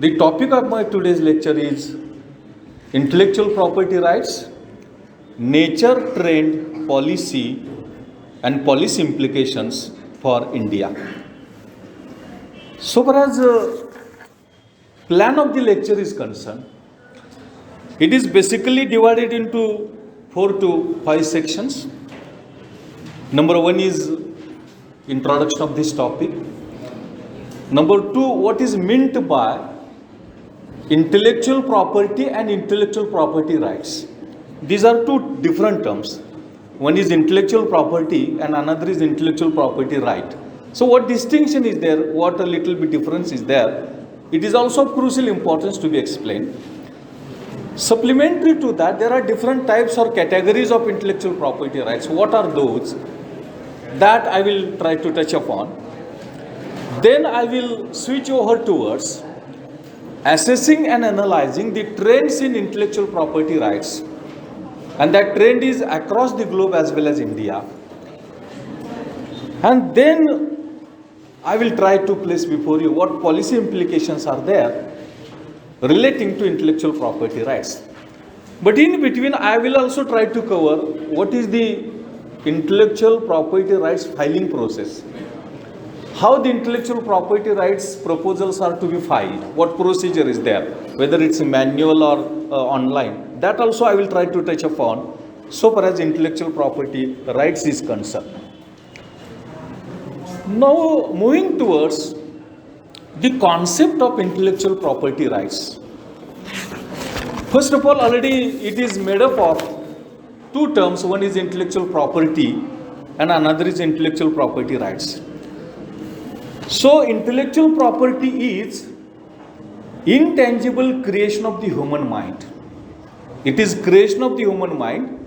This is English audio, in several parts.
The topic of my today's lecture is intellectual property rights, nature, trend, policy, and policy implications for India. So far as plan of the lecture is concerned, it is basically divided into 4 to 5 sections. Number 1 is introduction of this topic. Number 2, what is meant by intellectual property and intellectual property rights. These are two different terms. One is intellectual property and another is intellectual property right. So what distinction is there? What a little bit difference is there? It is also of crucial importance to be explained. Supplementary to that, there are different types or categories of intellectual property rights. What are those? That I will try to touch upon. Then I will switch over towards assessing and analyzing the trends in intellectual property rights, and that trend is across the globe as well as India. And then I will try to place before you what policy implications are there relating to intellectual property rights. But in between, I will also try to cover what is the intellectual property rights filing process. How the intellectual property rights proposals are to be filed, what procedure is there, whether it's manual or online. That also I will try to touch upon so far as intellectual property rights is concerned. Now moving towards the concept of intellectual property rights. First of all, already it is made up of two terms. One is intellectual property and another is intellectual property rights. So, intellectual property is intangible creation of the human mind. It is creation of the human mind,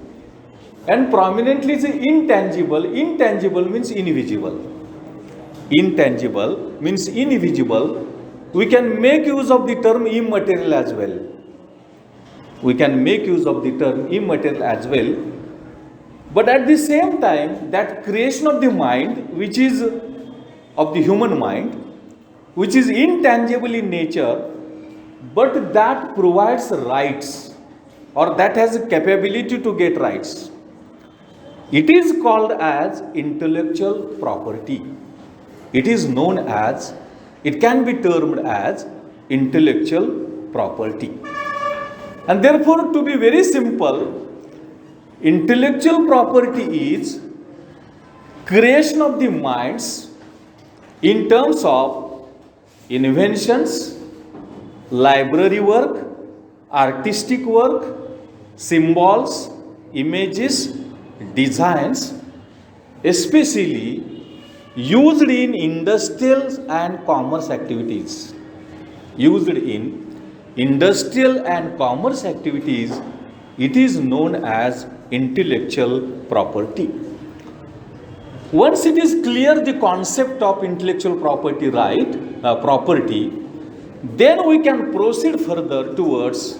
and prominently is intangible. Intangible means invisible. Intangible means invisible. We can make use of the term immaterial as well. We can make use of the term immaterial as well. But at the same time, that creation of the mind, which is of the human mind, which is intangible in nature, but that provides rights, or that has a capability to get rights. It is called as intellectual property. It is known as, it can be termed as intellectual property. And therefore, to be very simple, intellectual property is creation of the minds in terms of inventions, library work, artistic work, symbols, images, designs, especially used in industrial and commerce activities. Used in industrial and commerce activities, it is known as intellectual property. Once it is clear the concept of intellectual property property, then we can proceed further towards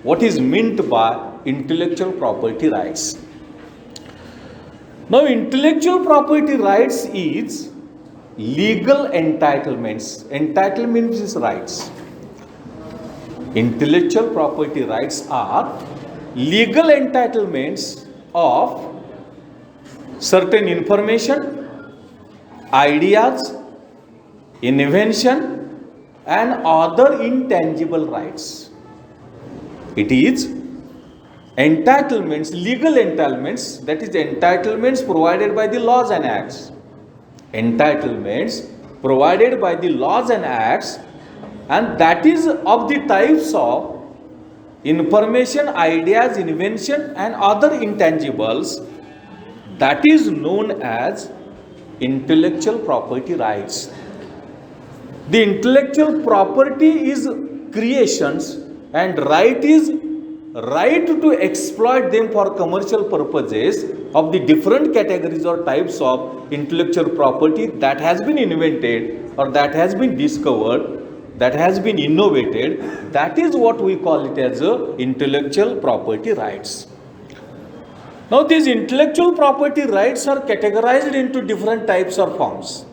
what is meant by intellectual property rights. Now, intellectual property rights is legal entitlements. Entitlement is rights. Intellectual property rights are legal entitlements of certain information, ideas, invention, and other intangible rights. It is entitlements, legal entitlements, that is entitlements provided by the laws and acts. Entitlements provided by the laws and acts, and that is of the types of information, ideas, invention, and other intangibles, that is known as intellectual property rights. The intellectual property is creations, and right is right to exploit them for commercial purposes of the different categories or types of intellectual property that has been invented or that has been discovered, that has been innovated. That is what we call it as intellectual property rights. Now, these intellectual property rights are categorized into different types or forms.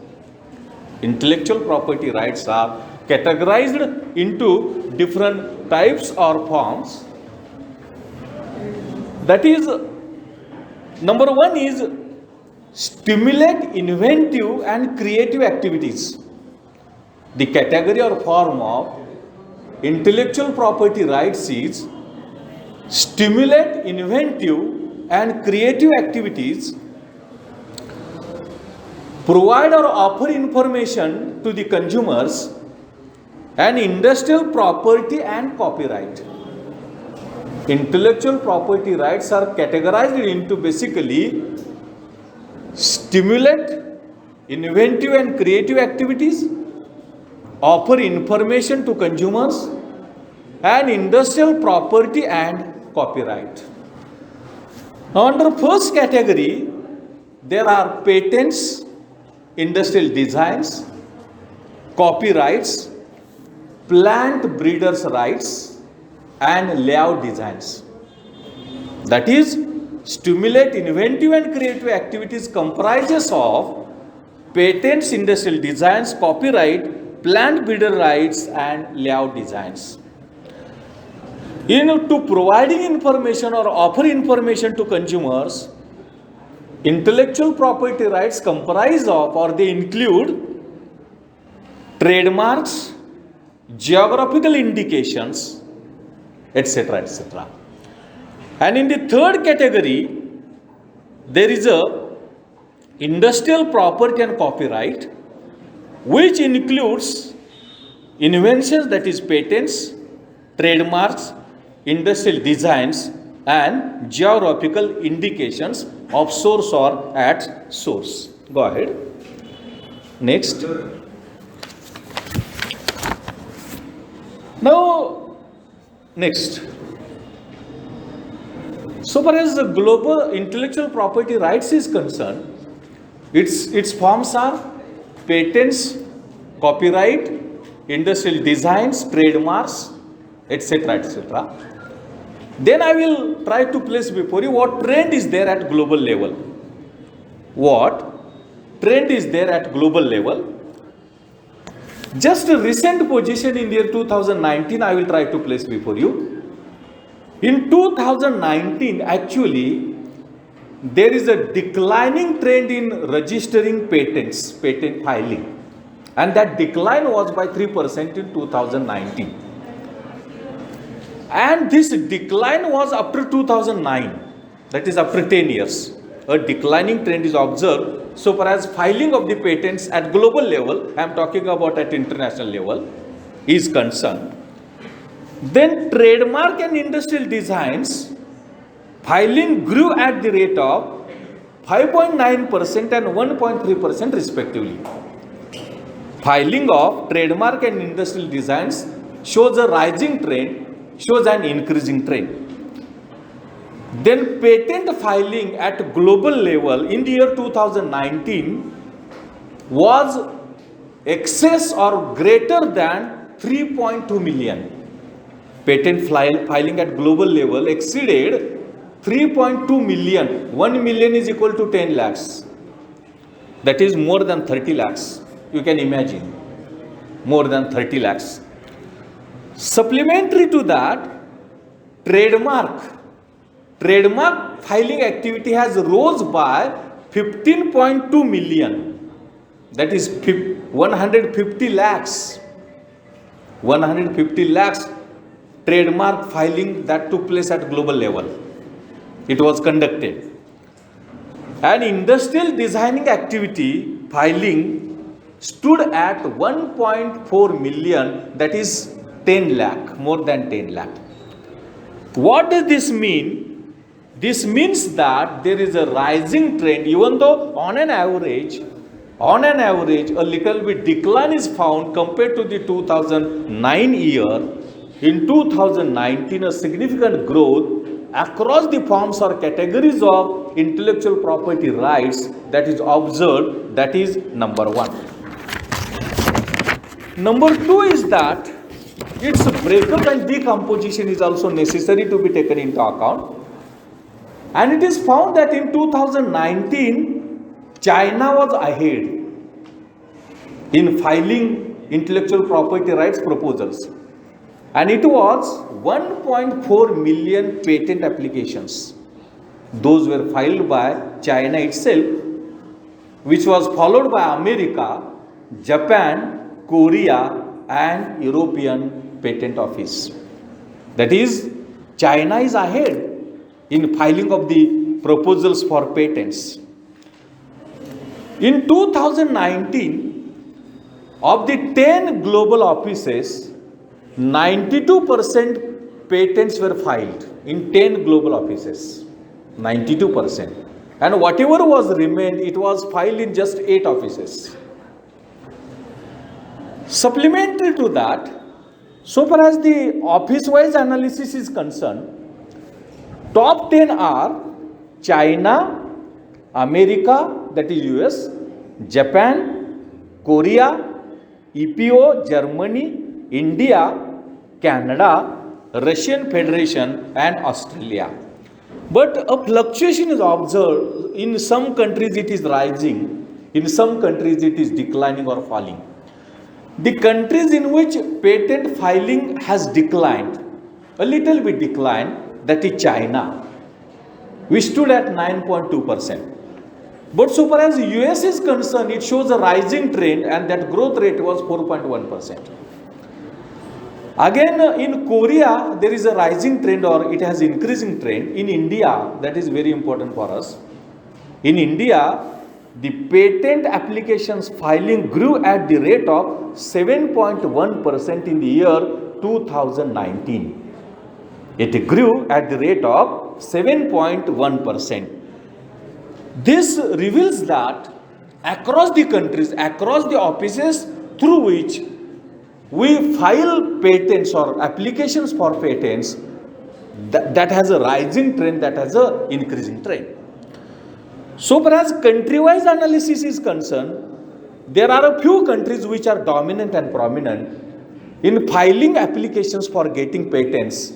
Intellectual property rights are categorized into different types or forms. That is, number one is stimulate inventive and creative activities. The category or form of intellectual property rights is stimulate inventive and creative activities, provide or offer information to the consumers, and industrial property and copyright. Intellectual property rights are categorized into basically stimulate inventive and creative activities, offer information to consumers, and industrial property and copyright. Now, under first category, there are patents, industrial designs, copyrights, plant breeders' rights, and layout designs. That is, stimulate inventive and creative activities comprises of patents, industrial designs, copyright, plant breeder rights, and layout designs. To providing information or offer information to consumers, intellectual property rights comprise of or they include trademarks, geographical indications, etc., etc. And in the third category, there is a industrial property and copyright, which includes inventions, that is patents, trademarks, industrial designs, and geographical indications of source or at source. Go ahead. Next. Now, next. So far as the global intellectual property rights is concerned, its forms are patents, copyright, industrial designs, trademarks, etc., etc. Then I will try to place before you what trend is there at global level. What trend is there at global level? Just a recent position in the year 2019, I will try to place before you. In 2019, actually, there is a declining trend in registering patents, patent filing. And that decline was by 3% in 2019. And this decline was after 2009, that is after 10 years. A declining trend is observed so far as filing of the patents at global level, I am talking about at international level, is concerned. Then trademark and industrial designs, filing grew at the rate of 5.9% and 1.3% respectively. Filing of trademark and industrial designs shows a rising trend, shows an increasing trend. Then patent filing at global level in the year 2019 was excess or greater than 3.2 million. Patent filing at global level exceeded 3.2 million. 1 million is equal to 10 lakhs. That is more than 30 lakhs. You can imagine. More than 30 lakhs. Supplementary to that, trademark filing activity has rose by 15.2 million. That is 150 lakhs. 150 lakhs trademark filing that took place at global level. It was conducted. And industrial designing activity filing stood at 1.4 million, that is 10 lakh, more than 10 lakh. What does this mean? This means that there is a rising trend, even though on an average, a little bit decline is found compared to the 2009 year. In 2019, a significant growth across the forms or categories of intellectual property rights that is observed. That is number one. Number two is that its breakup and decomposition is also necessary to be taken into account. And it is found that in 2019, China was ahead in filing intellectual property rights proposals. And it was 1.4 million patent applications. Those were filed by China itself, which was followed by America, Japan, Korea, and European Patent Office. That is, China is ahead in filing of the proposals for patents. In 2019, of the 10 global offices, 92% patents were filed in 10 global offices. 92%. And whatever was remained, it was filed in just 8 offices. Supplementary to that, so far as the office-wise analysis is concerned, top 10 are China, America, that is US, Japan, Korea, EPO, Germany, India, Canada, Russian Federation, and Australia. But a fluctuation is observed. In some countries it is rising, in some countries it is declining or falling. The countries in which patent filing has declined, a little bit declined, that is China. We stood at 9.2%. But so far as US is concerned, it shows a rising trend, and that growth rate was 4.1%. Again, in Korea, there is a rising trend, or it has increasing trend. In India, that is very important for us. In India, the patent applications filing grew at the rate of 7.1% in the year 2019. It grew at the rate of 7.1%. This reveals that across the countries, across the offices through which we file patents or applications for patents, that has a rising trend, that has a increasing trend. So far as country-wise analysis is concerned, there are a few countries which are dominant and prominent in filing applications for getting patents,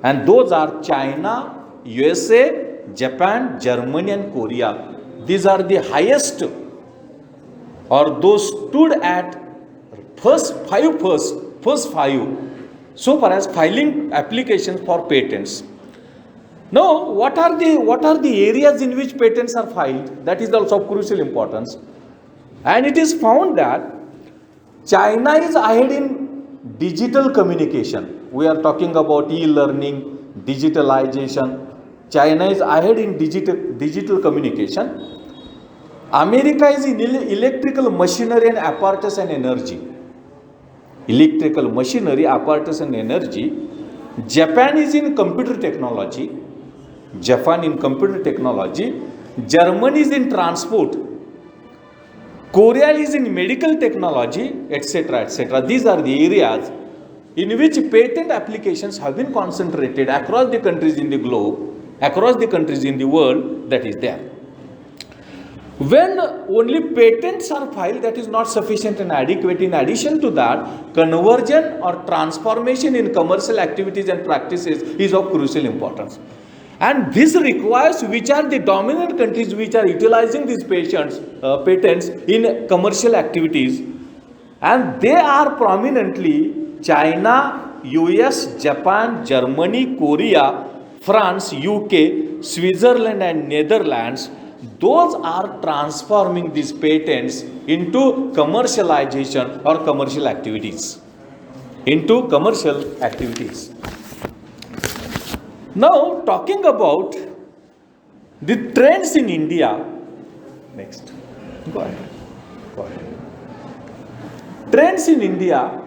and those are China, USA, Japan, Germany, and Korea. These are the highest, or those stood at first five so far as filing applications for patents. Now, what are the areas in which patents are filed? That is also of crucial importance. And it is found that China is ahead in digital communication. We are talking about e-learning, digitalization. China is ahead in digital communication. America is in electrical machinery and apparatus and energy. Electrical machinery, apparatus and energy. Japan is in computer technology. Germany is in transport. Korea is in medical technology, etc., etc. These are the areas in which patent applications have been concentrated across the countries in the globe, across the countries in the world, that is there. When only patents are filed, that is not sufficient and adequate. In addition to that, conversion or transformation in commercial activities and practices is of crucial importance. And this requires which are the dominant countries which are utilizing these patents in commercial activities. And they are prominently China, US, Japan, Germany, Korea, France, UK, Switzerland, and Netherlands. Those are transforming these patents into commercialization or commercial activities. Now, talking about the trends in India. Next. Go ahead. Trends in India.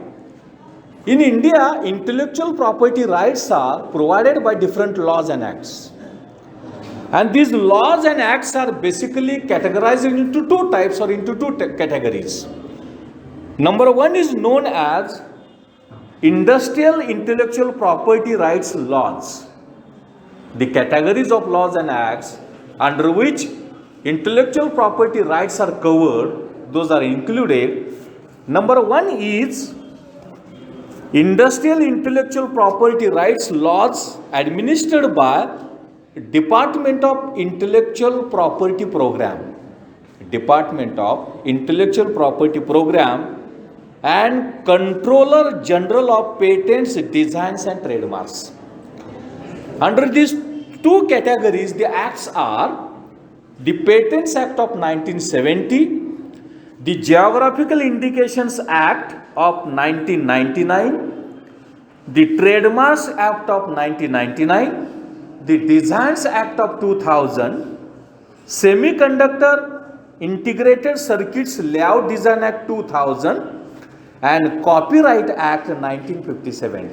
In India, intellectual property rights are provided by different laws and acts. And these laws and acts are basically categorized into two types or into two categories. Number one is known as industrial intellectual property rights laws. The categories of laws and acts under which intellectual property rights are covered, those are included. Number one is industrial intellectual property rights laws administered by Department of Intellectual Property Program. Department of Intellectual Property Program and Controller General of Patents, Designs and Trademarks. Under these two categories, the acts are the Patents Act of 1970, the Geographical Indications Act of 1999, the Trademarks Act of 1999, the Designs Act of 2000, Semiconductor Integrated Circuits Layout Design Act 2000, and Copyright Act 1957.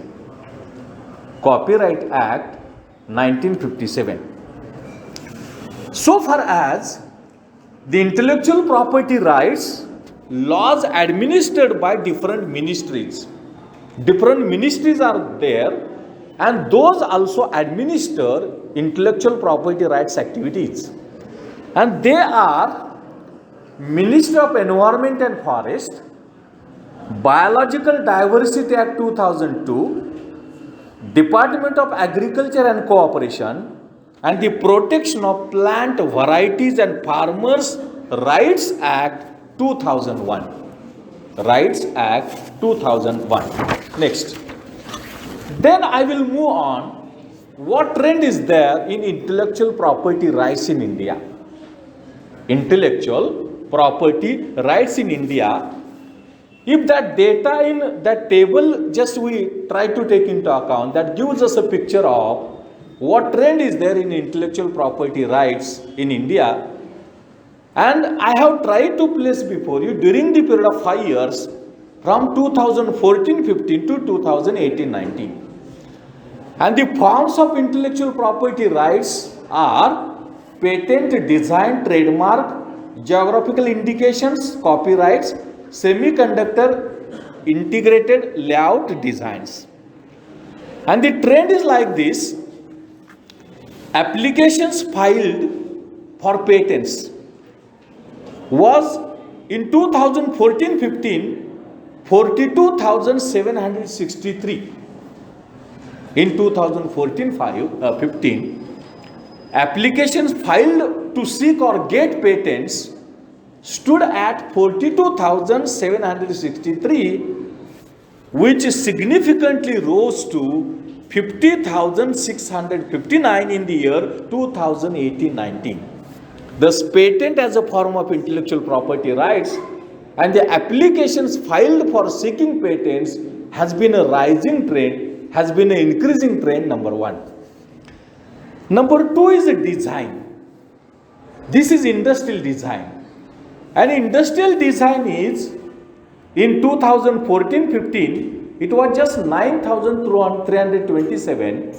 Copyright Act 1957. So far as the intellectual property rights laws administered by different ministries are there, and those also administer intellectual property rights activities, and they are Ministry of Environment and Forest, Biological Diversity Act 2002, Department of Agriculture and Cooperation, and the Protection of Plant Varieties and Farmers Rights Act 2001. Rights Act 2001. Next. Then I will move on. What trend is there in intellectual property rights in India? Intellectual property rights in India. If that data in that table just we try to take into account, that gives us a picture of what trend is there in intellectual property rights in India. And I have tried to place before you during the period of 5 years from 2014-15 to 2018-19. And the forms of intellectual property rights are patent, design, trademark, geographical indications, copyrights, semiconductor integrated layout designs. And the trend is like this. Applications filed for patents was in 2014-15 42,763. In 2014-15 applications filed to seek or get patents stood at 42,763, which significantly rose to 50,659 in the year 2018-19. Thus, patent as a form of intellectual property rights and the applications filed for seeking patents has been a rising trend, has been an increasing trend, number one. Number two is a design. This is industrial design. And industrial design is in 2014-15, it was just 9,327,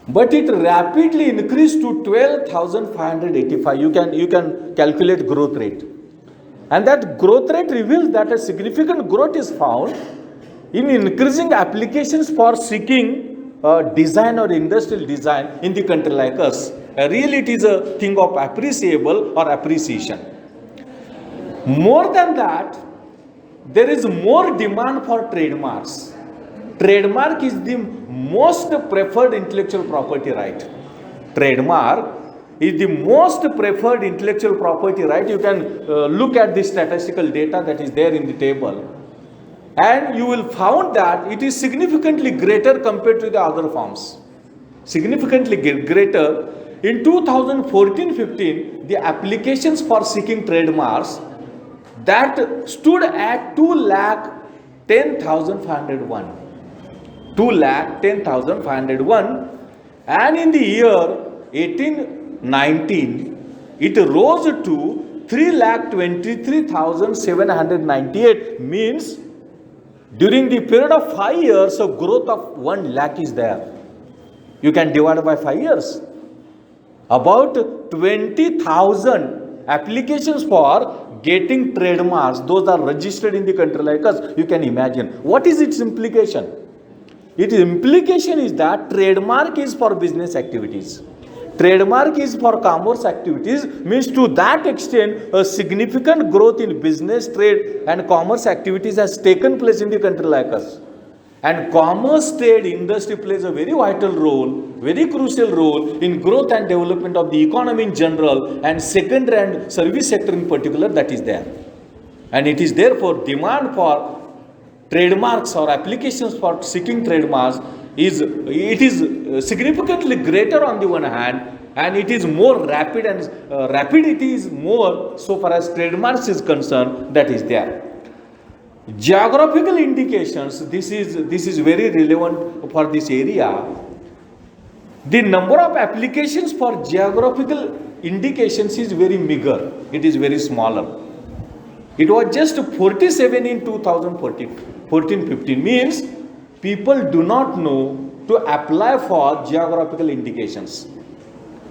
but it rapidly increased to 12,585. You can calculate growth rate. And that growth rate reveals that a significant growth is found in increasing applications for seeking design or industrial design in the country like us. Really, it is a thing of appreciable or appreciation. More than that, there is more demand for trademarks. Trademark is the most preferred intellectual property right. Trademark is the most preferred intellectual property right. You can look at the statistical data that is there in the table, and you will find that it is significantly greater compared to the other forms. Significantly greater. In 2014-15, the applications for seeking trademarks that stood at 2,10,501. 2,10,501, and in the year 18-19, it rose to 3,23,798. Means during the period of 5 years, a growth of 1 lakh is there. You can divide by 5 years. About 20,000 applications for getting trademarks, those are registered in the country like us. You can imagine. What is its implication? Its implication is that trademark is for business activities. Trademark is for commerce activities, means to that extent a significant growth in business, trade and commerce activities has taken place in the country like us. And commerce, trade, industry plays a very vital role, very crucial role in growth and development of the economy in general, and secondary and service sector in particular, that is there. And it is therefore demand for trademarks or applications for seeking trademarks is significantly greater on the one hand, and it is more rapid, and rapidity is more so far as trademarks is concerned, that is there. Geographical indications, this is very relevant for this area. The number of applications for geographical indications is very meager, it is very smaller. It was just 47 in 2014-15, means people do not know to apply for geographical indications.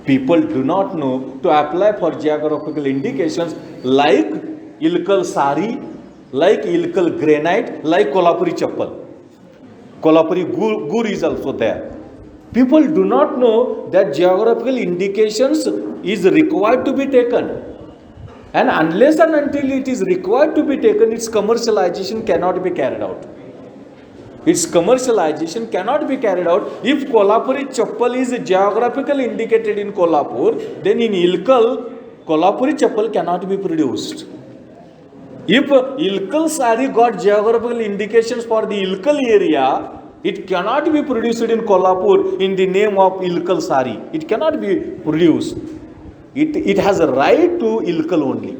People do not know to apply for geographical indications like Ilkal Sari, like Ilkal Granite, like Kolhapuri Chappal. Kolhapuri Gur is also there. People do not know that geographical indications is required to be taken. And unless and until it is required to be taken, its commercialization cannot be carried out. Its commercialization cannot be carried out. If Kolhapuri Chappal is geographically indicated in Kolhapur, then in Ilkal, Kolhapuri Chappal cannot be produced. If Ilkal Sari got geographical indications for the Ilkal area, it cannot be produced in Kolhapur in the name of Ilkal Sari. It cannot be produced. It has a right to Ilkal only.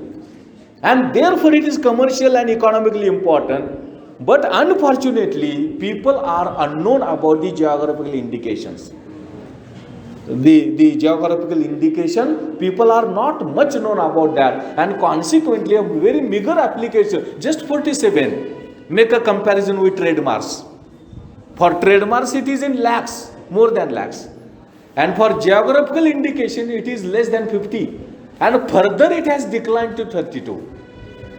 And therefore it is commercial and economically important. But unfortunately, people are unknown about the geographical indications. The geographical indication, people are not much known about that, and consequently a very meager application, just 47. Make a comparison with trademarks. For trademarks it is in lakhs, more than lakhs, and for geographical indication it is less than 50, and further it has declined to 32.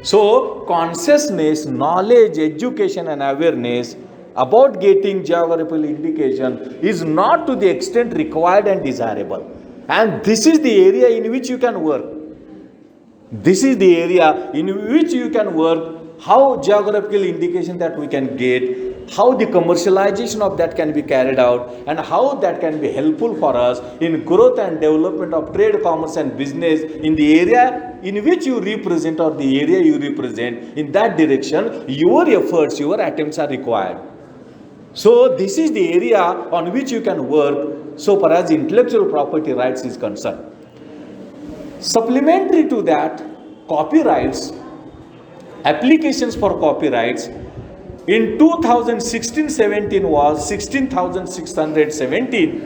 So consciousness, knowledge, education and awareness about getting geographical indication is not to the extent required and desirable. And this is the area in which you can work. This is the area in which you can work, how geographical indication that we can get, how the commercialization of that can be carried out, and how that can be helpful for us in growth and development of trade, commerce and business in the area in which you represent or the area you represent. In that direction, your efforts, your attempts are required. So this is the area on which you can work so far as intellectual property rights is concerned. Supplementary to that, copyrights, applications for copyrights in 2016-17 was 16,617.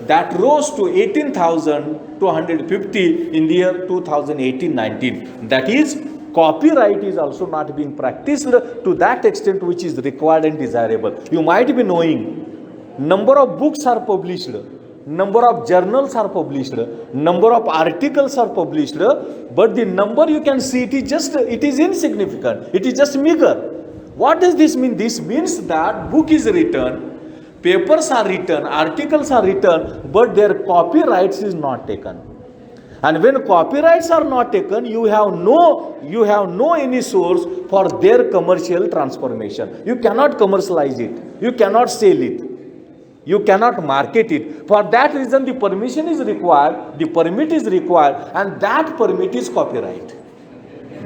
That rose to 18,250 in the year 2018-19. That is, copyright is also not being practiced to that extent which is required and desirable. You might be knowing, number of books are published, number of journals are published, number of articles are published, but the number you can see, it is insignificant, it is just meager. What does this mean? This means that book is written, papers are written, articles are written, but their copyrights is not taken. And when copyrights are not taken, you have no any source for their commercial transformation. You cannot commercialize it, you cannot sell it, you cannot market it. For that reason, the permission is required, the permit is required, and that permit is copyright.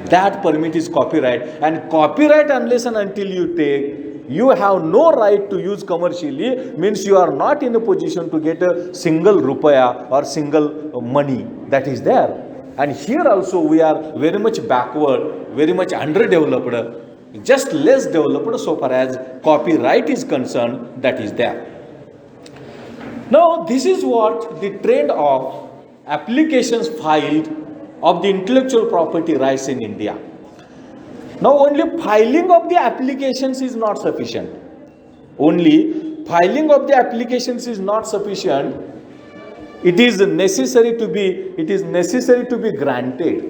That permit is copyright, and copyright, unless and until you take, you have no right to use commercially, means you are not in a position to get a single rupaya or single money that is there. And here also we are very much backward, very much underdeveloped, just less developed so far as copyright is concerned, that is there. Now this is what the trend of applications filed of the intellectual property rights in India. Now only filing of the applications is not sufficient. Only filing of the applications is not sufficient. It is necessary to be granted.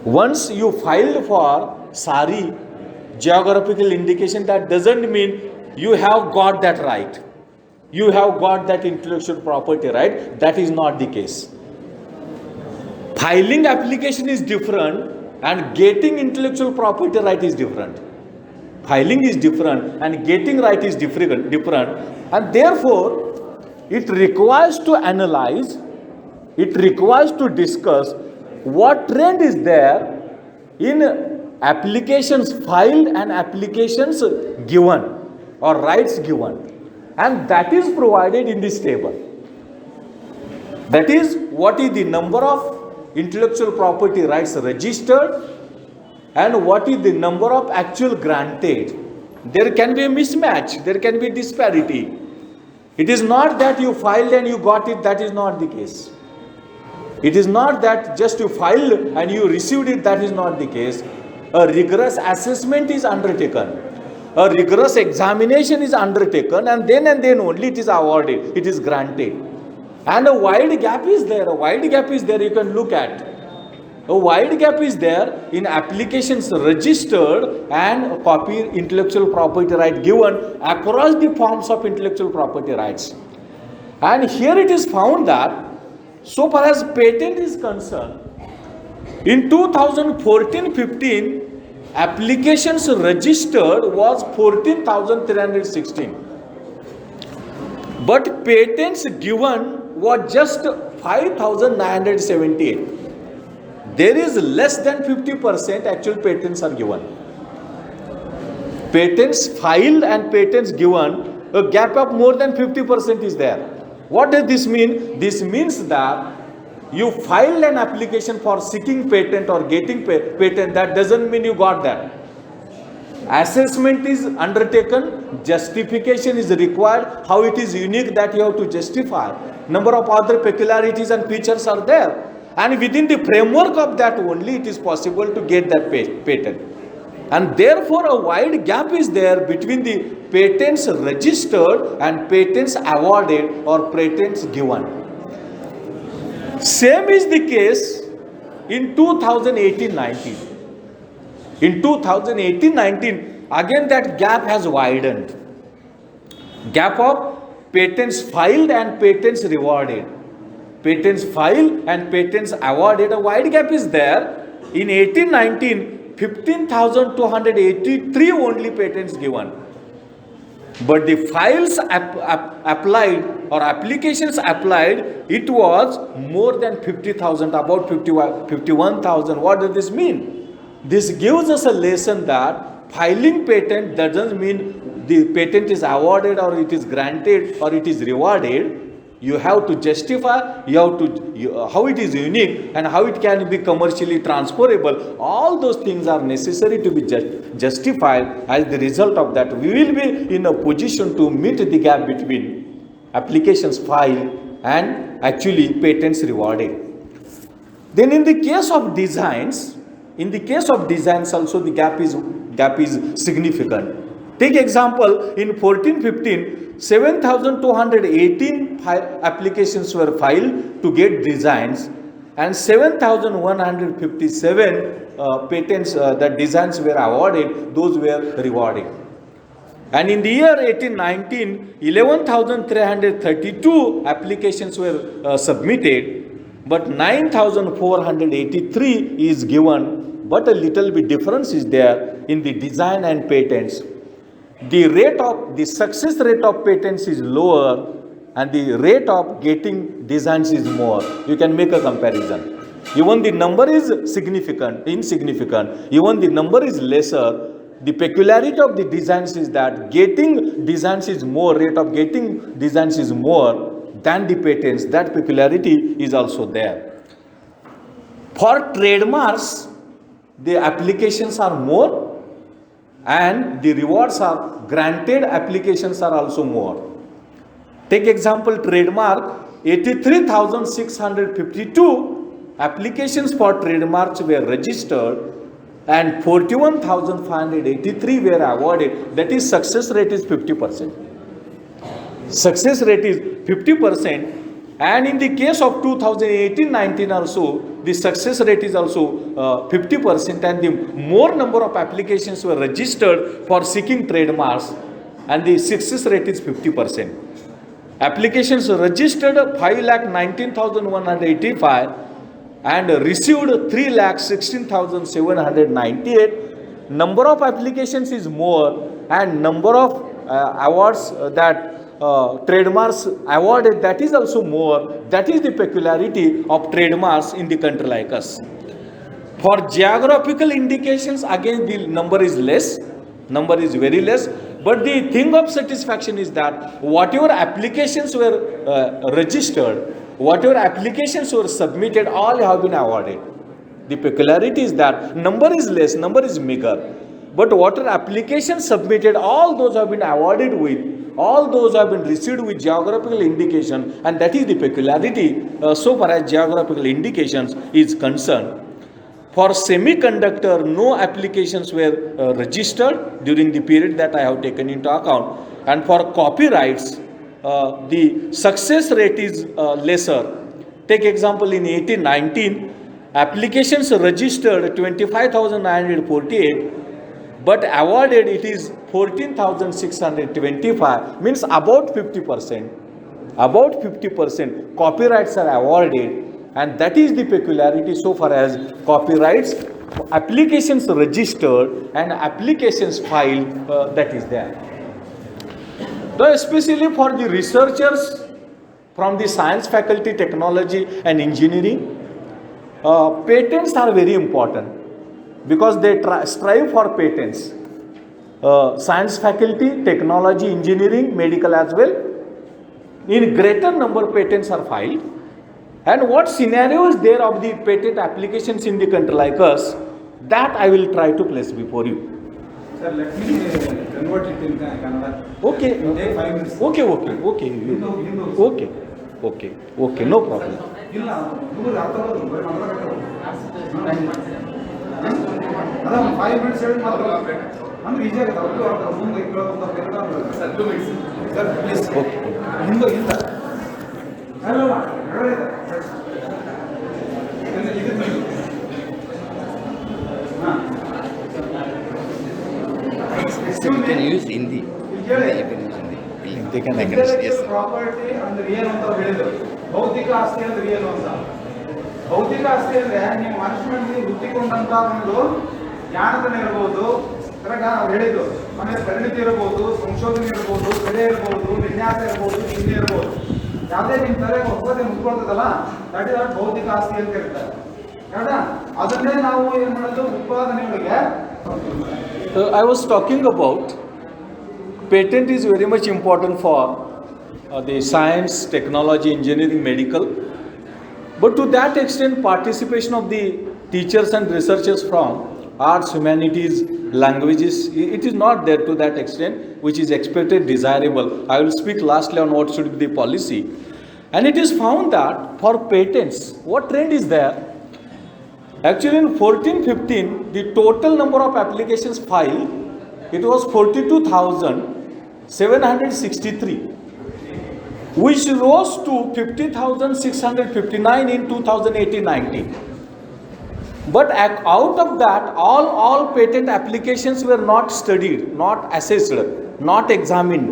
Once you filed for SARI, geographical indication, that doesn't mean you have got that right. You have got that intellectual property right. That is not the case. Filing application is different and getting intellectual property right is different. Filing is different and getting right is different, and therefore it requires to analyze, it requires to discuss what trend is there in applications filed and applications given or rights given, and that is provided in this table. That is, what is the number of intellectual property rights registered and what is the number of actual granted. There can be a mismatch, there can be disparity. It is not that you filed and you got it, that is not the case. It is not that just you filed and you received it, that is not the case. A rigorous assessment is undertaken. A rigorous examination is undertaken, and then only it is awarded, it is granted. And a wide gap is there, you can look at. A wide gap is there in applications registered and copy intellectual property right given across the forms of intellectual property rights. And here it is found that so far as patent is concerned, in 2014-15, applications registered was 14,316. But patents given was just 5,978. There is less than 50% actual patents are given. Patents filed and patents given, a gap of more than 50% is there. What does this mean? This means that you filed an application for seeking patent or getting patent, that doesn't mean you got that. Assessment is undertaken, justification is required, how it is unique that you have to justify. Number of other peculiarities and features are there. And within the framework of that only it is possible to get that patent. And therefore a wide gap is there between the patents registered and patents awarded or patents given. Same is the case in 2018-19. In 2018-19, again that gap has widened. Gap of patents filed and patents rewarded. Patents filed and patents awarded, a wide gap is there. In 18-19, 15,283 only patents given. But the files applied or applications applied, it was more than 50,000, about 51,000. What does this mean? This gives us a lesson that filing patent doesn't mean the patent is awarded or it is granted or it is rewarded. You have to justify, how it is unique and how it can be commercially transferable. All those things are necessary to be justified. As the result of that, we will be in a position to meet the gap between applications filed and actually patents rewarded. Then in the case of designs, also the gap is significant. Take example, in 14-15, 7,218 applications were filed to get designs and 7,157 patents that designs were awarded, those were rewarded. And in the year 18-19, 11,332 applications were submitted, but 9,483 is given, but a little bit difference is there in the design and patents. The success rate of patents is lower and the rate of getting designs is more. You can make a comparison. Even the number is insignificant, even the number is lesser. The peculiarity of the designs is that getting designs is more, rate of getting designs is more than the patents. That peculiarity is also there. For trademarks, the applications are more and the rewards are granted, applications are also more. Take example, trademark, 83,652 applications for trademarks were registered and 41,583 were awarded. That is, success rate is 50%. Success rate is 50%. And in the case of 2018-19 also, the success rate is also 50%, and the more number of applications were registered for seeking trademarks and the success rate is 50%. Applications registered 5,19,185 and received 3,16,798. Number of applications is more and number of awards that trademarks awarded, that is also more. That is the peculiarity of trademarks in the country like us. For geographical indications, again the number is less, number is very less. But the thing of satisfaction is that whatever applications were registered, whatever applications were submitted, all have been awarded. The peculiarity is that number is less, number is meager. But whatever applications submitted, all those have been awarded with, all those have been received with geographical indication, and that is the peculiarity so far as geographical indications is concerned. For semiconductor, no applications were registered during the period that I have taken into account. And for copyrights, the success rate is lesser. Take example, in 1819, applications registered 25,948, but awarded it is 14,625, means about 50%. About 50% copyrights are awarded. And that is the peculiarity so far as copyrights, applications registered and applications filed, that is there. Though especially for the researchers from the science faculty, technology and engineering, patents are very important because they strive for patents. Science faculty, technology, engineering, medical as well, in greater number patents are filed. And what scenario is there of the patent applications in the country like us, that I will try to place before you. Sir, let me convert it in Kannada. Okay. Take 5 minutes. Okay. No problem. ಇಲ್ಲ ಹುಡುಗರು ಅರ್ಥ ಆಗೋದು ಬರೀ ಮಾತಾಡೋದು ಅದ 5 minutes ಹೇಳಿ ಮಾತಾಡೋದು ಅಂದ್ರೆ ಈಜಿ ಆಗುತ್ತೆ ಅವ್ರಿಗೂ ಅರ್ಥ ಮುಂದೆ ಕೇಳೋದು sir 2 minutes sir please okay ಹಿಂದೆ ಇಲ್ಲ ಹಲೋ ಹೇಳಿದೆ ಇದು You can use Hindi. They can Intellectual yes, property ಅಂದ್ರೆ ಏನು ಅಂತ ಹೇಳಿದ್ರು. ಭೌತಿಕ ಆಸ್ತಿ ಅಂದ್ರೆ ಏನು ಅಂತ. ಭೌತಿಕ ಆಸ್ತಿ ಅಂದ್ರೆ ನಿಮ್ಮ ಮನುಷ್ಯನಲ್ಲಿ ಹುಟ್ಟಿಕೊಂಡಂತ ಒಂದು ಜ್ಞಾನತನ ಇರಬಹುದು, ಕರೆಕ್ಟ್ ನಾವು ಹೇಳಿದ್ದು. ಆಮೇಲೆ ಪರಿಣಿತಿ ಇರಬಹುದು, ಸಂಶೋಧನೆ ಇರಬಹುದು, ಕಲೆ ಇರಬಹುದು, ವಿನ್ಯಾಸ ಇರಬಹುದು, ಚಿಹ್ನೆ ಇರಬಹುದು. ಯಾವುದೇ ನಿಮ್ಮ ತಲೆಗೆ ಹೊಸದೇ ಮುಟ್ಕೊಳ್ತದಲ್ಲ, ದಟ್ ಇಸ್ ಆರ್ ಭೌತಿಕ ಆಸ್ತಿ ಅಂತ ಕರೀತಾರೆ. ಕರೆಕ್ಟಾ? ಅದನ್ನೇ ನಾವು ಏನು ಮಾಡೋದು ಉತ್ಪಾದನೆಗಳಿಗೆ. I was talking about patent is very much important for the science, technology, engineering, medical. But to that extent, participation of the teachers and researchers from arts, humanities, languages, it is not there to that extent, which is expected, desirable. I will speak lastly on what should be the policy. And it is found that for patents, what trend is there? Actually, in 1415, the total number of applications filed, it was 42,763, which rose to 50,659 in 2018-19. But out of that, all patent applications were not studied, not assessed, not examined.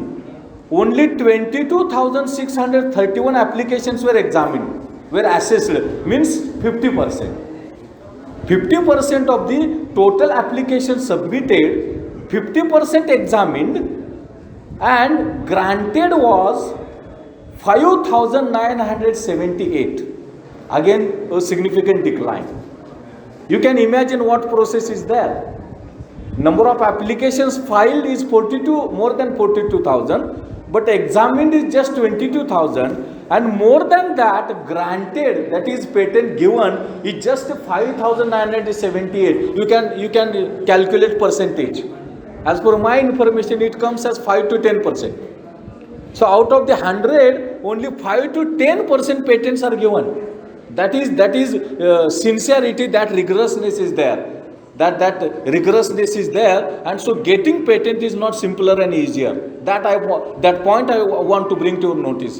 Only 22,631 applications were examined, were assessed, means 50%. 50% of the total applications submitted, 50% examined, and granted was 5,978. Again, a significant decline. You can imagine what process is there. Number of applications filed is more than 42,000, but examined is just 22,000. And more than that, granted, that is patent given, is just 5,978. You can calculate percentage. As per my information, it comes as 5 to 10%. So out of the 100, only 5 to 10% patents are given. That is sincerity, that rigorousness is there. That rigorousness is there, and so getting patent is not simpler and easier. That point I want to bring to your notice.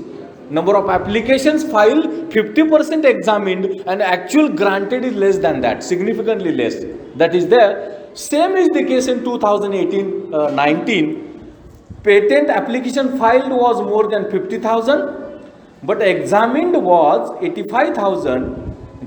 Number of applications filed, 50% examined, and actual granted is less than that, significantly less. That is there. Same is the case in 2018-19. Patent application filed was more than 50,000, but examined was 85,000,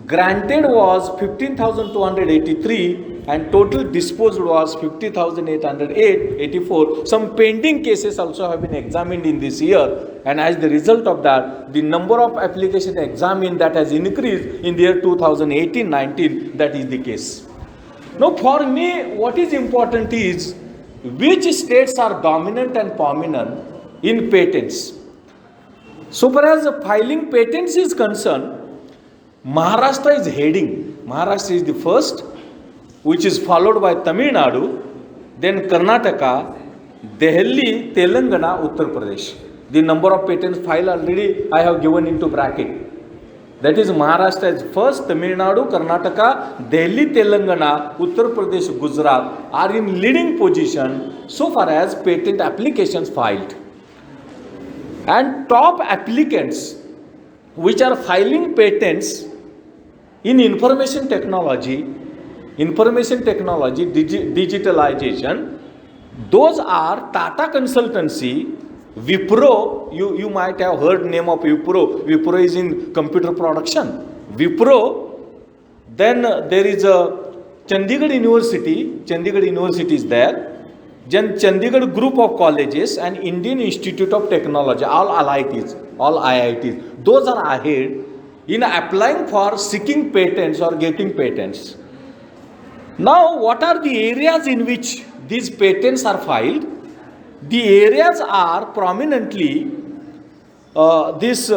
granted was 15,283, and total disposed was 50,884. Some pending cases also have been examined in this year, and as the result of that, the number of applications examined that has increased in the year 2018-19. That is the case. Now, for me, what is important is which states are dominant and prominent in patents. So far as filing patents is concerned, Maharashtra is heading. Maharashtra is the first, which is followed by Tamil Nadu, then Karnataka, Delhi, Telangana, Uttar Pradesh. The number of patents filed already I have given into bracket. That is Maharashtra is first, Tamil Nadu, Karnataka, Delhi, Telangana, Uttar Pradesh, Gujarat are in leading position so far as patent applications filed. And top applicants which are filing patents in information technology, digitalization, those are Tata Consultancy, Wipro. You might have heard name of Wipro. Wipro is in computer production. Wipro. Then there is a Chandigarh University. Chandigarh University is there. Then Chandigarh Group of Colleges and Indian Institute of Technology. All IITs. Those are ahead in applying for seeking patents or getting patents. Now, what are the areas in which these patents are filed? The areas are prominently this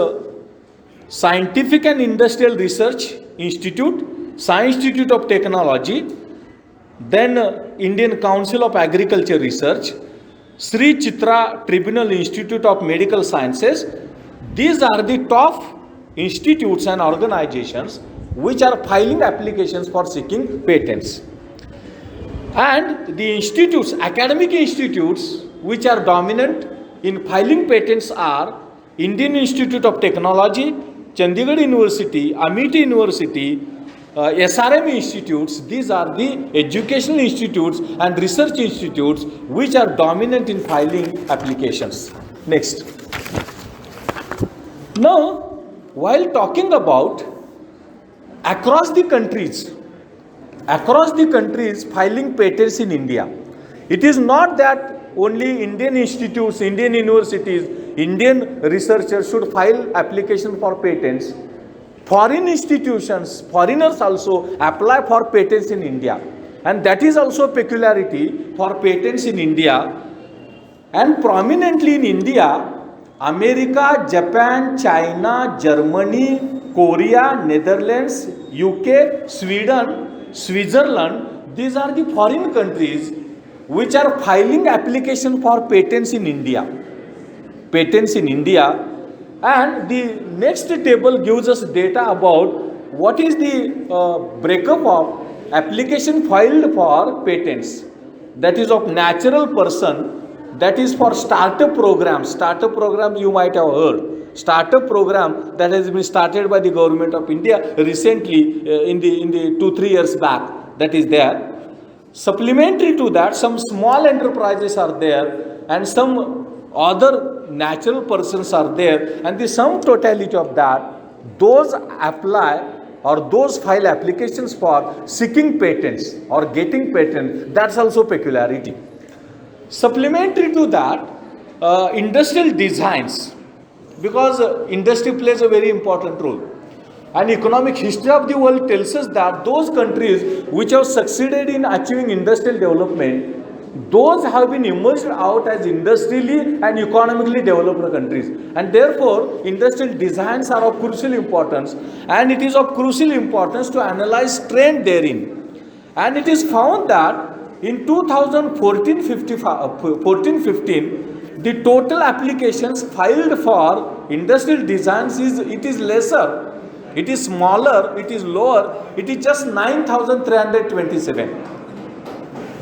Scientific and Industrial Research Institute, Science Institute of Technology, then Indian Council of Agriculture Research, Sri Chitra Tribunal Institute of Medical Sciences. These are the top institutes and organizations which are filing applications for seeking patents. And the institutes, academic institutes, which are dominant in filing patents are Indian Institute of Technology, Chandigarh University, Amity University, SRM institutes. These are the educational institutes and research institutes which are dominant in filing applications. Next. Now, while talking about across the countries filing patents in India, it is not that only Indian institutes, Indian universities, Indian researchers should file application for patents. Foreign institutions, foreigners also apply for patents in India. And that is also a peculiarity for patents in India. And prominently in India, America, Japan, China, Germany, Korea, Netherlands, UK, Sweden, Switzerland, these are the foreign countries which are filing application for patents in India. And the next table gives us data about what is the breakup of application filed for patents. That is of natural person, that is for startup programs. Startup programs you might have heard. Startup program that has been started by the government of India recently in the 2-3 years back, that is there. Supplementary to that, some small enterprises are there and some other natural persons are there, and the sum totality of that, those apply or those file applications for seeking patents or getting patents. That's also peculiarity. Supplementary to that, industrial designs, because industry plays a very important role. And economic history of the world tells us that those countries which have succeeded in achieving industrial development, those have been emerged out as industrially and economically developed countries. And therefore, industrial designs are of crucial importance, and it is of crucial importance to analyze trend therein. And it is found that in 2014-15, the total applications filed for industrial designs is lesser. It is smaller, it is lower, it is just 9,327.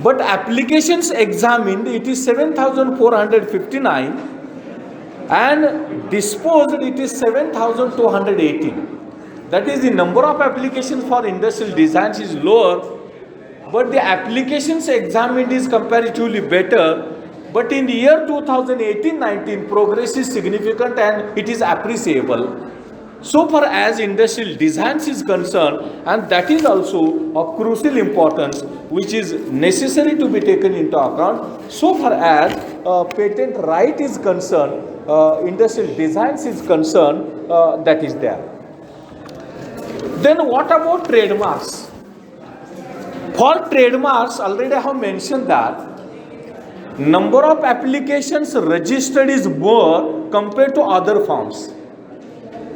But applications examined, it is 7,459, and disposed, it is 7,218. That is, the number of applications for industrial designs is lower, but the applications examined is comparatively better. But in the year 2018-19, progress is significant and it is appreciable. So far as industrial designs is concerned, and that is also of crucial importance, which is necessary to be taken into account. So far as patent right is concerned, industrial designs is concerned, that is there. Then what about trademarks? For trademarks, already I have mentioned that number of applications registered is more compared to other forms.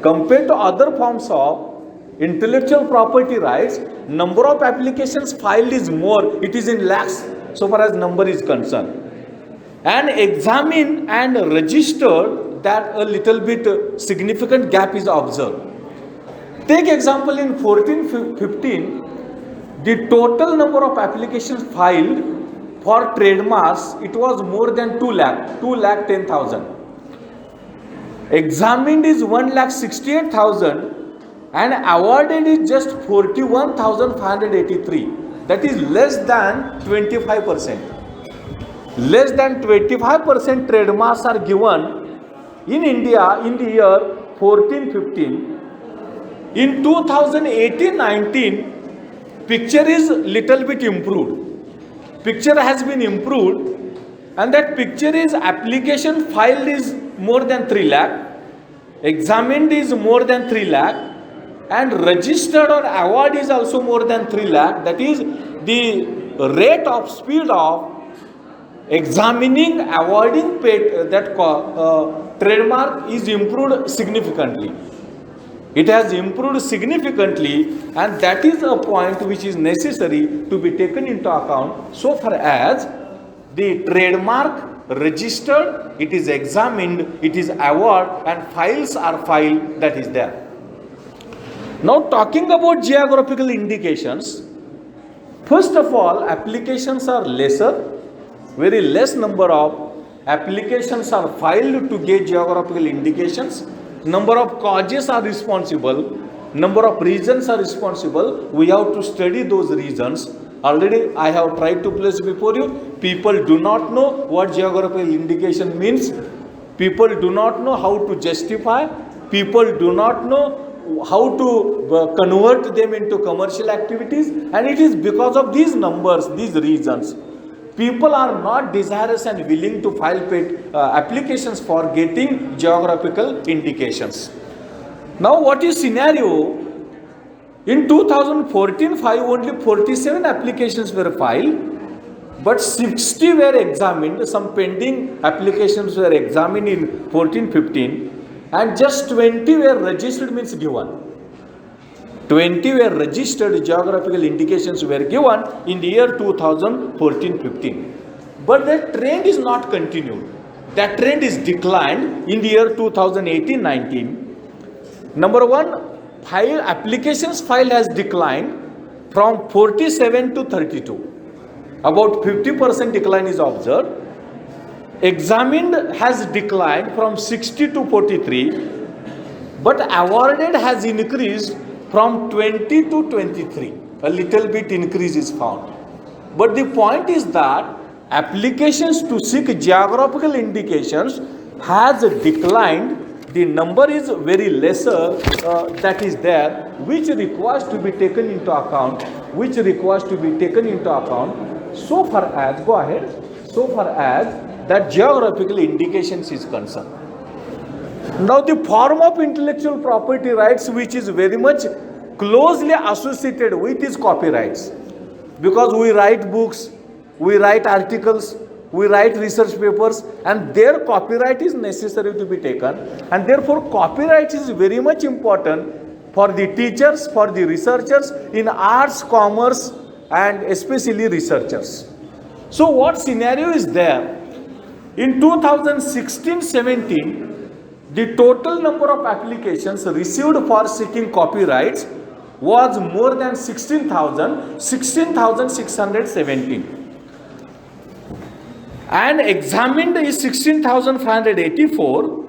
Compared to other forms of intellectual property rights, number of applications filed is more. It is in lakhs so far as number is concerned. And examined and registered, that a little bit significant gap is observed. Take example in 14-15, the total number of applications filed for trademarks, it was more than 2 lakh 10,000. Examined is 1,68,000 and awarded is just 41,583. That is less than 25%. Less than 25% trademarks are given in India in the year 14-15. In 2018-19, picture is little bit improved. Picture has been improved, and that picture is application filed is more than 3 lakh, examined is more than 3 lakh, and registered or award is also more than 3 lakh. That is, the rate of speed of examining, awarding trademark is improved significantly. It has improved significantly, and that is a point which is necessary to be taken into account so far as the trademark registered, it is examined, it is awarded, and files are filed, that is there. Now talking about geographical indications, first of all, applications are lesser, very less number of applications are filed to get geographical indications. Number of causes are responsible, number of reasons are responsible. We have to study those reasons. Already I have tried to place before you. People do not know what geographical indication means. People do not know how to justify. People do not know how to convert them into commercial activities. And it is because of these numbers, these reasons, people are not desirous and willing to file applications for getting geographical indications. Now what is scenario? In 2014-15 only 47 applications were filed, but 60 were examined. Some pending applications were examined in 14-15, and just 20 were registered, means given. 20 were registered, geographical indications were given in the year 2014-15. But that trend is not continued. That trend is declined in the year 2018-19. Number one, applications filed has declined from 47 to 32. About 50% decline is observed. Examined has declined from 60 to 43, but awarded has increased from 20 to 23. A little bit increase is found. But the point is that applications to seek geographical indications has declined. The number is very lesser that is there, which requires to be taken into account, so far as, go ahead, so far as that geographical indications is concerned. Now the form of intellectual property rights which is very much closely associated with is copyrights, because we write books, we write articles, we write research papers, and their copyright is necessary to be taken, and therefore copyright is very much important for the teachers, for the researchers in arts, commerce, and especially researchers. So what scenario is there? In 2016-17, the total number of applications received for seeking copyrights was more than 16,617. And examined is 16,584,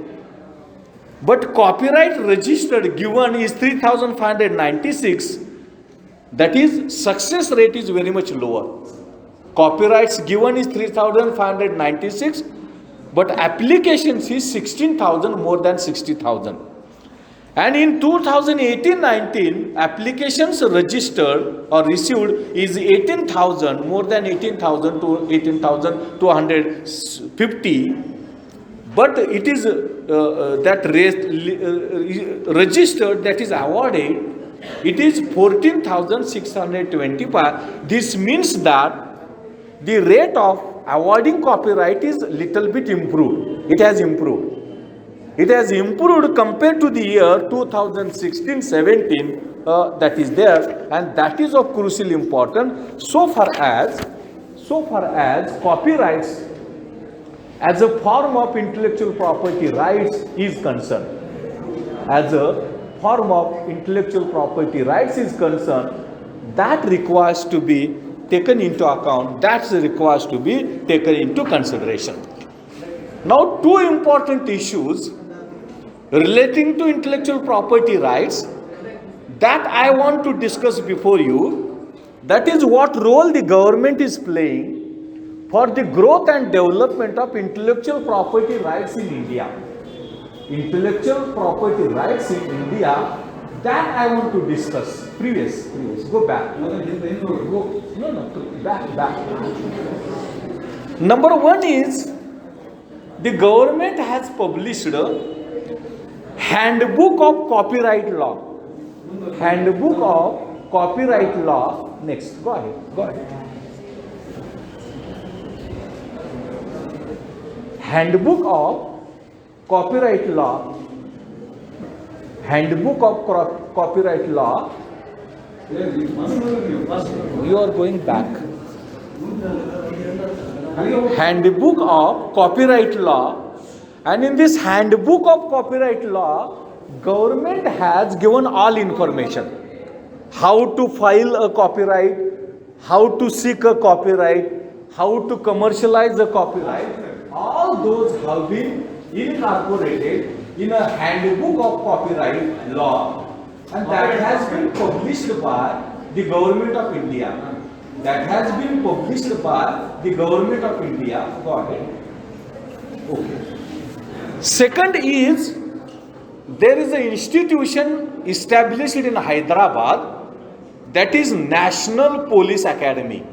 but copyright registered given is 3,596. That is, success rate is very much lower. Copyrights given is 3,596, but applications is 16,000, more than 60,000. And in 2018-19, applications registered or received is 18,000, more than 18,000 to 18,250. But it is registered, that is awarded, it is 14,625. This means that the rate of awarding copyright is little bit improved. It has improved. It has improved compared to the year 2016-17 that is there, and that is of crucial importance so far as copyrights as a form of intellectual property rights is concerned. As a form of intellectual property rights is concerned, that requires to be taken into account, that requires to be taken into consideration. Now, two important issues relating to intellectual property rights that I want to discuss before you, that is what role the government is playing for the growth and development of intellectual property rights in India. Intellectual property rights in India, that I want to discuss. Previous, go back. Back. Number one is, the government has published a Handbook of Copyright Law. Handbook of Copyright Law. Next, go ahead. Handbook of Copyright Law. Handbook of Copyright Law. You are going back. Handbook of Copyright Law. And in this Handbook of Copyright Law, government has given all information. How to file a copyright, how to seek a copyright, how to commercialize a copyright. All those have been incorporated in a Handbook of Copyright Law, and that has been published by the Government of India. That has been published by the Government of India. Go ahead. Okay. Second is, there is an institution established in Hyderabad, that is National Police Academy.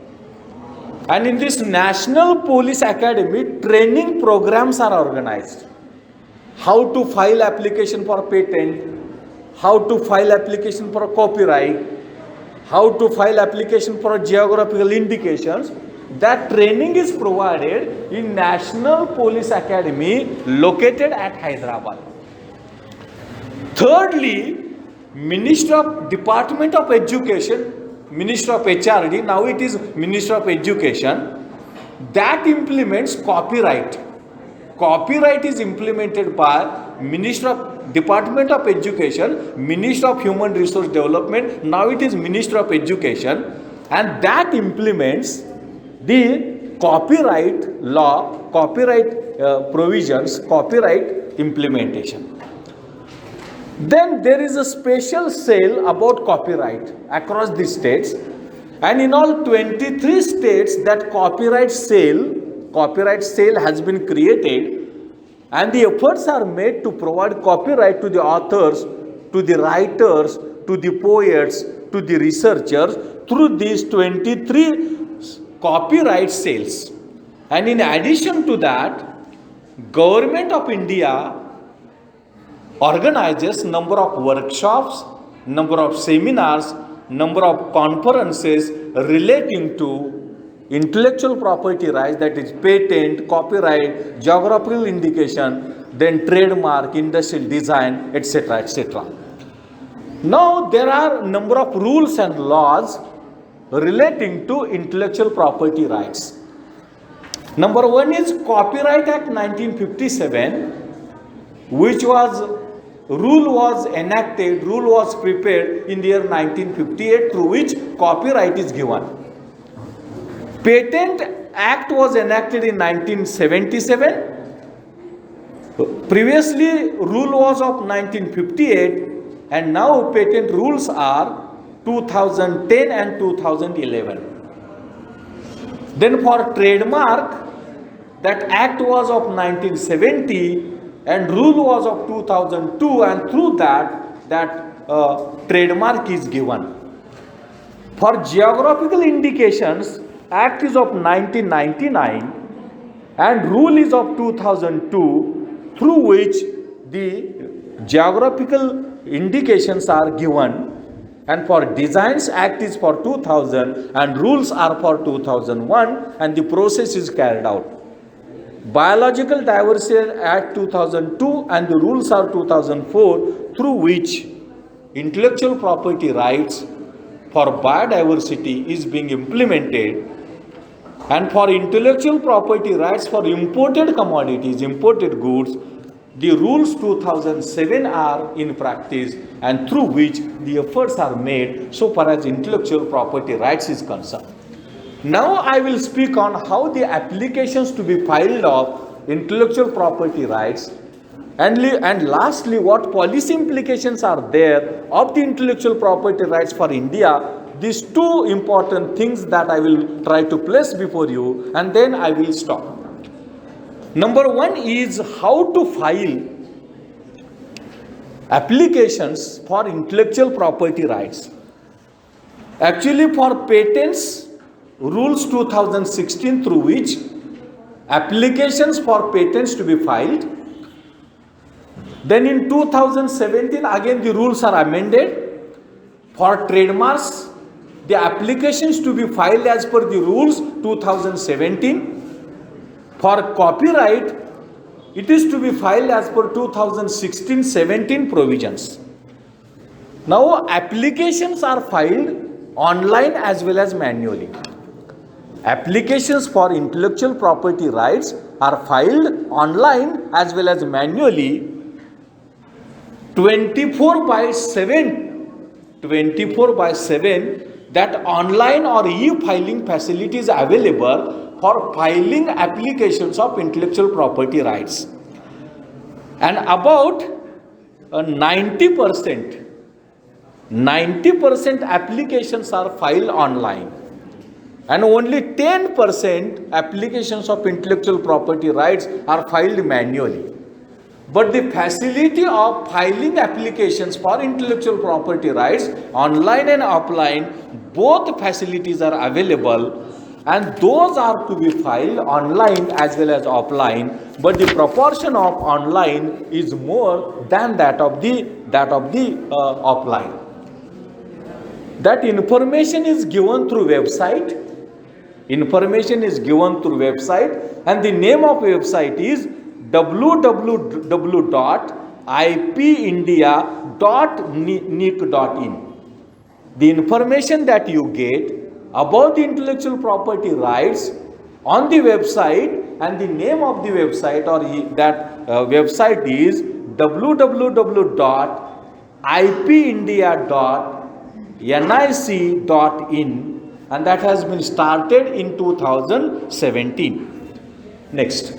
And in this National Police Academy, training programs are organized. How to file application for patent, how to file application for copyright, how to file application for geographical indications. That training is provided in National Police Academy located at Hyderabad. Thirdly, Department of Education, Minister of HRD, now it is Minister of Education, that implements copyright. Copyright is implemented by Department of Education, Minister of Human Resource Development, now it is Minister of Education, and that implements the copyright law, copyright provisions, copyright implementation. Then there is a special cell about copyright across the states, and in all 23 states that copyright cell has been created, and the efforts are made to provide copyright to the authors, to the writers, to the poets, to the researchers through these 23 copyright cells. And in addition to that, Government of India organizes number of workshops, number of seminars, number of conferences relating to intellectual property rights, that is patent, copyright, geographical indication, then trademark, industrial design, etc., etc. Now there are number of rules and laws relating to intellectual property rights. Number one is Copyright Act 1957, which rule was prepared in the year 1958, through which copyright is given. Patent Act was enacted in 1977. Previously, rule was of 1958, and now patent rules are 2010 and 2011. Then for trademark, that act was of 1970 and rule was of 2002, and through that that trademark is given. For geographical indications, Act is of 1999 and rule is of 2002, through which the geographical indications are given, and for Designs Act is for 2000 and rules are for 2001, and the process is carried out. Biological Diversity Act 2002 and the rules are 2004, through which intellectual property rights for biodiversity is being implemented, and for intellectual property rights for imported commodities, imported goods, the rules 2007 are in practice, and through which the efforts are made so far as intellectual property rights is concerned. Now I will speak on how the applications to be filed of intellectual property rights, and lastly what policy implications are there of the intellectual property rights for India. These two important things that I will try to place before you, and then I will stop. Number one is how to file applications for intellectual property rights. Actually, for patents, rules 2016, through which applications for patents to be filed. Then in 2017, again the rules are amended. For trademarks, the applications to be filed as per the rules 2017. For copyright, it is to be filed as per 2016-17 provisions. Now, applications are filed online as well as manually. Applications for intellectual property rights are filed online as well as manually 24/7. That online or e-filing facility is available for filing applications of intellectual property rights. And about 90% applications are filed online, and only 10% applications of intellectual property rights are filed manually. But the facility of filing applications for intellectual property rights, online and offline, both facilities are available, and those are to be filed online as well as offline. But the proportion of online is more than that of the offline. That information is given through website. And the name of website is www.ipindia.nic.in. The information that you get about the intellectual property rights on the website, and the name of the website website is www.ipindia.nic.in, and that has been started in 2017. Next.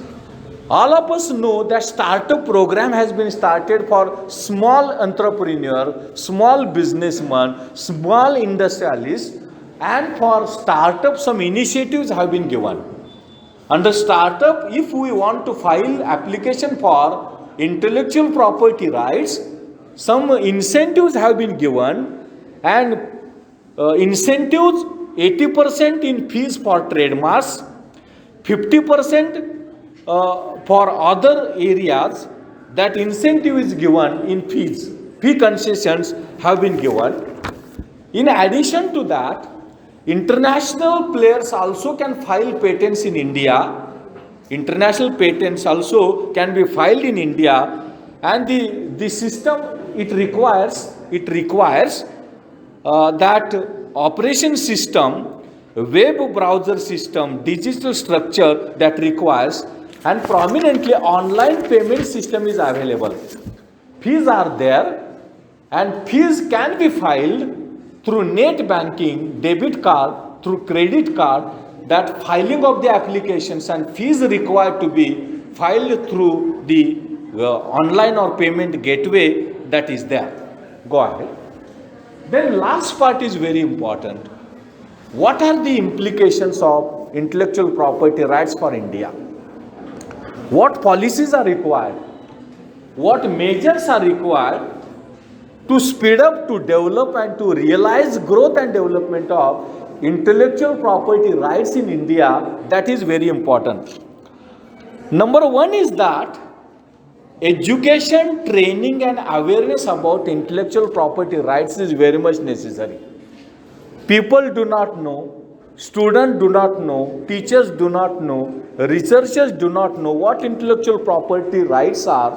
All of us know that startup program has been started for small entrepreneur, small businessman, small industrialist, and for startup some initiatives have been given. Under startup, if we want to file application for intellectual property rights, some incentives have been given, and incentives 80% in fees for trademarks, 50% for other areas. That incentive is given in fees. Fee concessions have been given. In addition to that, international players also can file patents in India. International patents also can be filed in India, and the system it requires that operation system, web browser system, digital structure that requires, and prominently online payment system is available. Fees are there, and fees can be filed through net banking, debit card, through credit card. That filing of the applications and fees required to be filed through the online or payment gateway that is there. Go ahead. Then last part is very important. What are the implications of intellectual property rights for India? What policies are required? What measures are required to speed up, to develop and to realize growth and development of intellectual property rights in India, that is very important. Number one is that education, training and awareness about intellectual property rights is very much necessary. People do not know, students do not know, teachers do not know, researchers do not know what intellectual property rights are,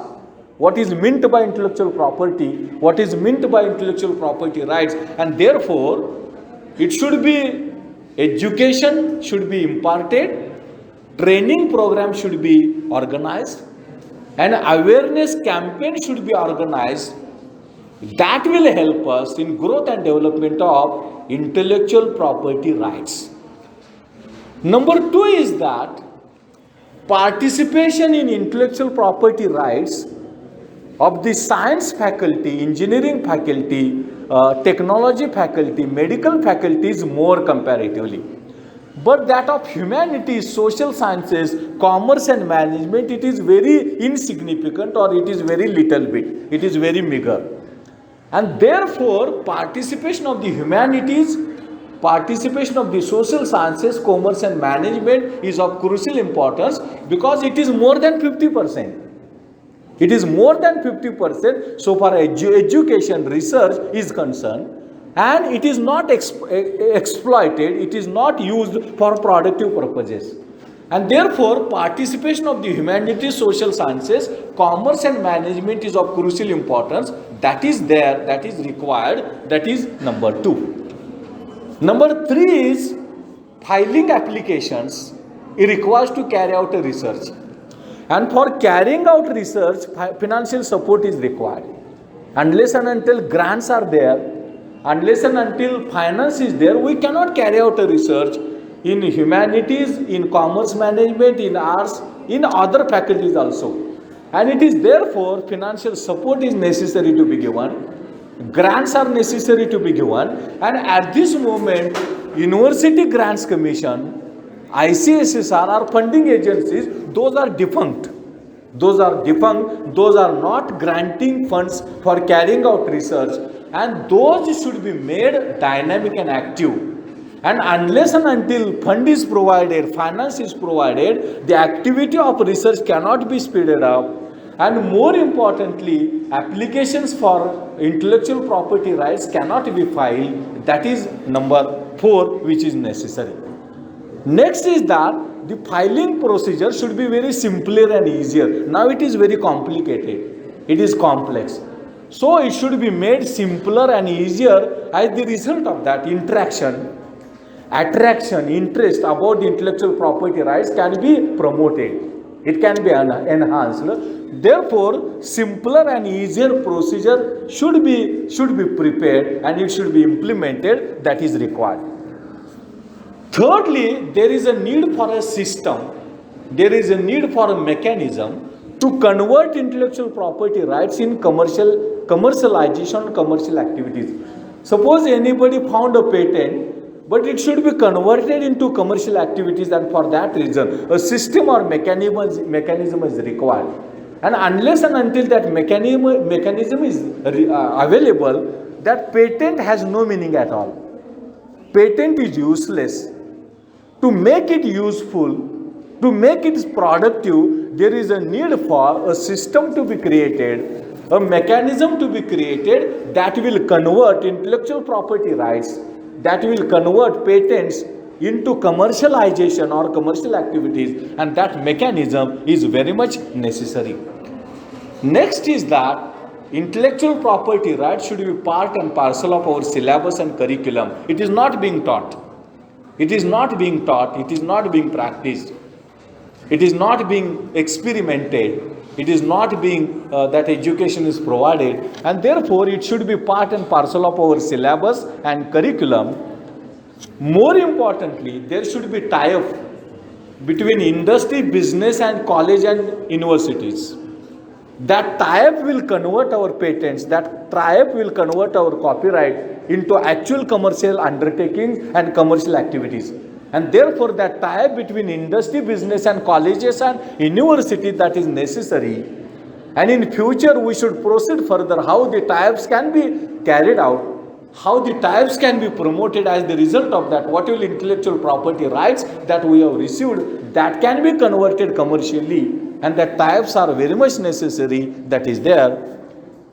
what is meant by intellectual property, what is meant by intellectual property rights, and therefore it should be, education should be imparted, training program should be organized, and awareness campaign should be organized. That will help us in growth and development of intellectual property rights. Number two is that participation in intellectual property rights of the science faculty, engineering faculty, technology faculty, medical faculty is more comparatively. But that of humanities, social sciences, commerce and management, it is very insignificant, or it is very little bit. It is very meager. And therefore, participation of the humanities, participation of the social sciences, commerce and management is of crucial importance, because it is more than 50%. It is more than 50% so far education, research is concerned, and it is not exploited, it is not used for productive purposes. And therefore, participation of the humanities, social sciences, commerce and management is of crucial importance. That is there, that is required, that is number two. Number three is filing applications. It requires to carry out a research. And for carrying out research, financial support is required. Unless and until grants are there, unless and until finance is there, we cannot carry out a research in humanities, in commerce management, in arts, in other faculties also. And it is therefore financial support is necessary to be given, grants are necessary to be given, and at this moment, University Grants Commission, ICSSR are funding agencies, those are defunct. Those are defunct, those are not granting funds for carrying out research, and those should be made dynamic and active. And unless and until fund is provided, finance is provided, the activity of research cannot be speeded up. And more importantly, applications for intellectual property rights cannot be filed. That is number 4, which is necessary. Next is that the filing procedure should be very simpler and easier. Now it is very complicated. It is complex. So it should be made simpler and easier. As the result of that, interaction, attraction, interest about the intellectual property rights can be promoted. It can be enhanced. Therefore, simpler and easier procedure should be prepared, and it should be implemented. That is required. Thirdly, there is a need for a system. There is a need for a mechanism to convert intellectual property rights in commercialization, commercial activities. Suppose anybody found a patent, but it should be converted into commercial activities, and for that reason, a system or mechanism is required. And unless and until that mechanism is available, that patent has no meaning at all. Patent is useless. To make it useful, to make it productive, there is a need for a system to be created, a mechanism to be created that will convert intellectual property rights, that will convert patents into commercialization or commercial activities, and that mechanism is very much necessary. Next is that intellectual property rights should be part and parcel of our syllabus and curriculum. It is not being taught. It is not being taught. It is not being practiced. It is not being experimented. It is not being that education is provided, and therefore it should be part and parcel of our syllabus and curriculum. More importantly, there should be tie-up between industry, business and college and universities. That tie-up will convert our patents, that tie-up will convert our copyright into actual commercial undertakings and commercial activities. And therefore that tie-up between industry, business and colleges and university, that is necessary. And in future, we should proceed further how the types can be carried out, how the types can be promoted as the result of that, what will intellectual property rights that we have received that can be converted commercially, and that types are very much necessary, that is there.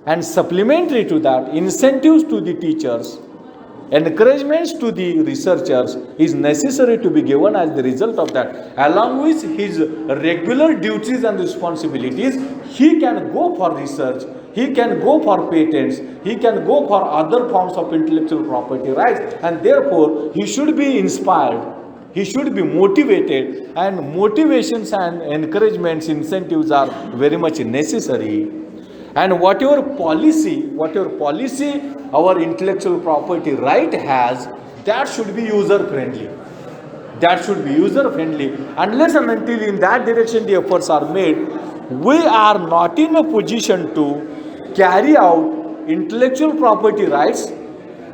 And supplementary to that, incentives to the teachers, encouragements to the researchers is necessary to be given as the result of that. Along with his regular duties and responsibilities, he can go for research, he can go for patents, he can go for other forms of intellectual property rights, and therefore he should be inspired, he should be motivated, and motivations and encouragements, incentives are very much necessary. And whatever policy our intellectual property right has, that should be user friendly. That should be user friendly. Unless and until in that direction the efforts are made, we are not in a position to carry out intellectual property rights,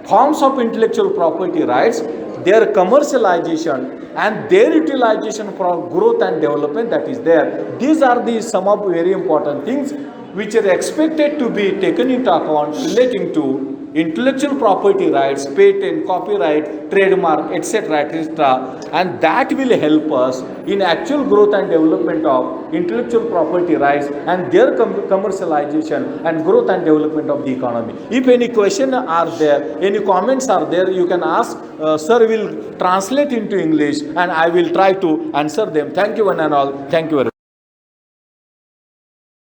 forms of intellectual property rights, their commercialization and their utilization for growth and development that is there. These are the some of very important things which are expected to be taken into account relating to intellectual property rights, patent, copyright, trademark, etc., etc., and that will help us in actual growth and development of intellectual property rights and their commercialization and growth and development of the economy. If any question are there, any comments are there, you can ask. Sir will translate into English and I will try to answer them. Thank you one and all. Thank you very much.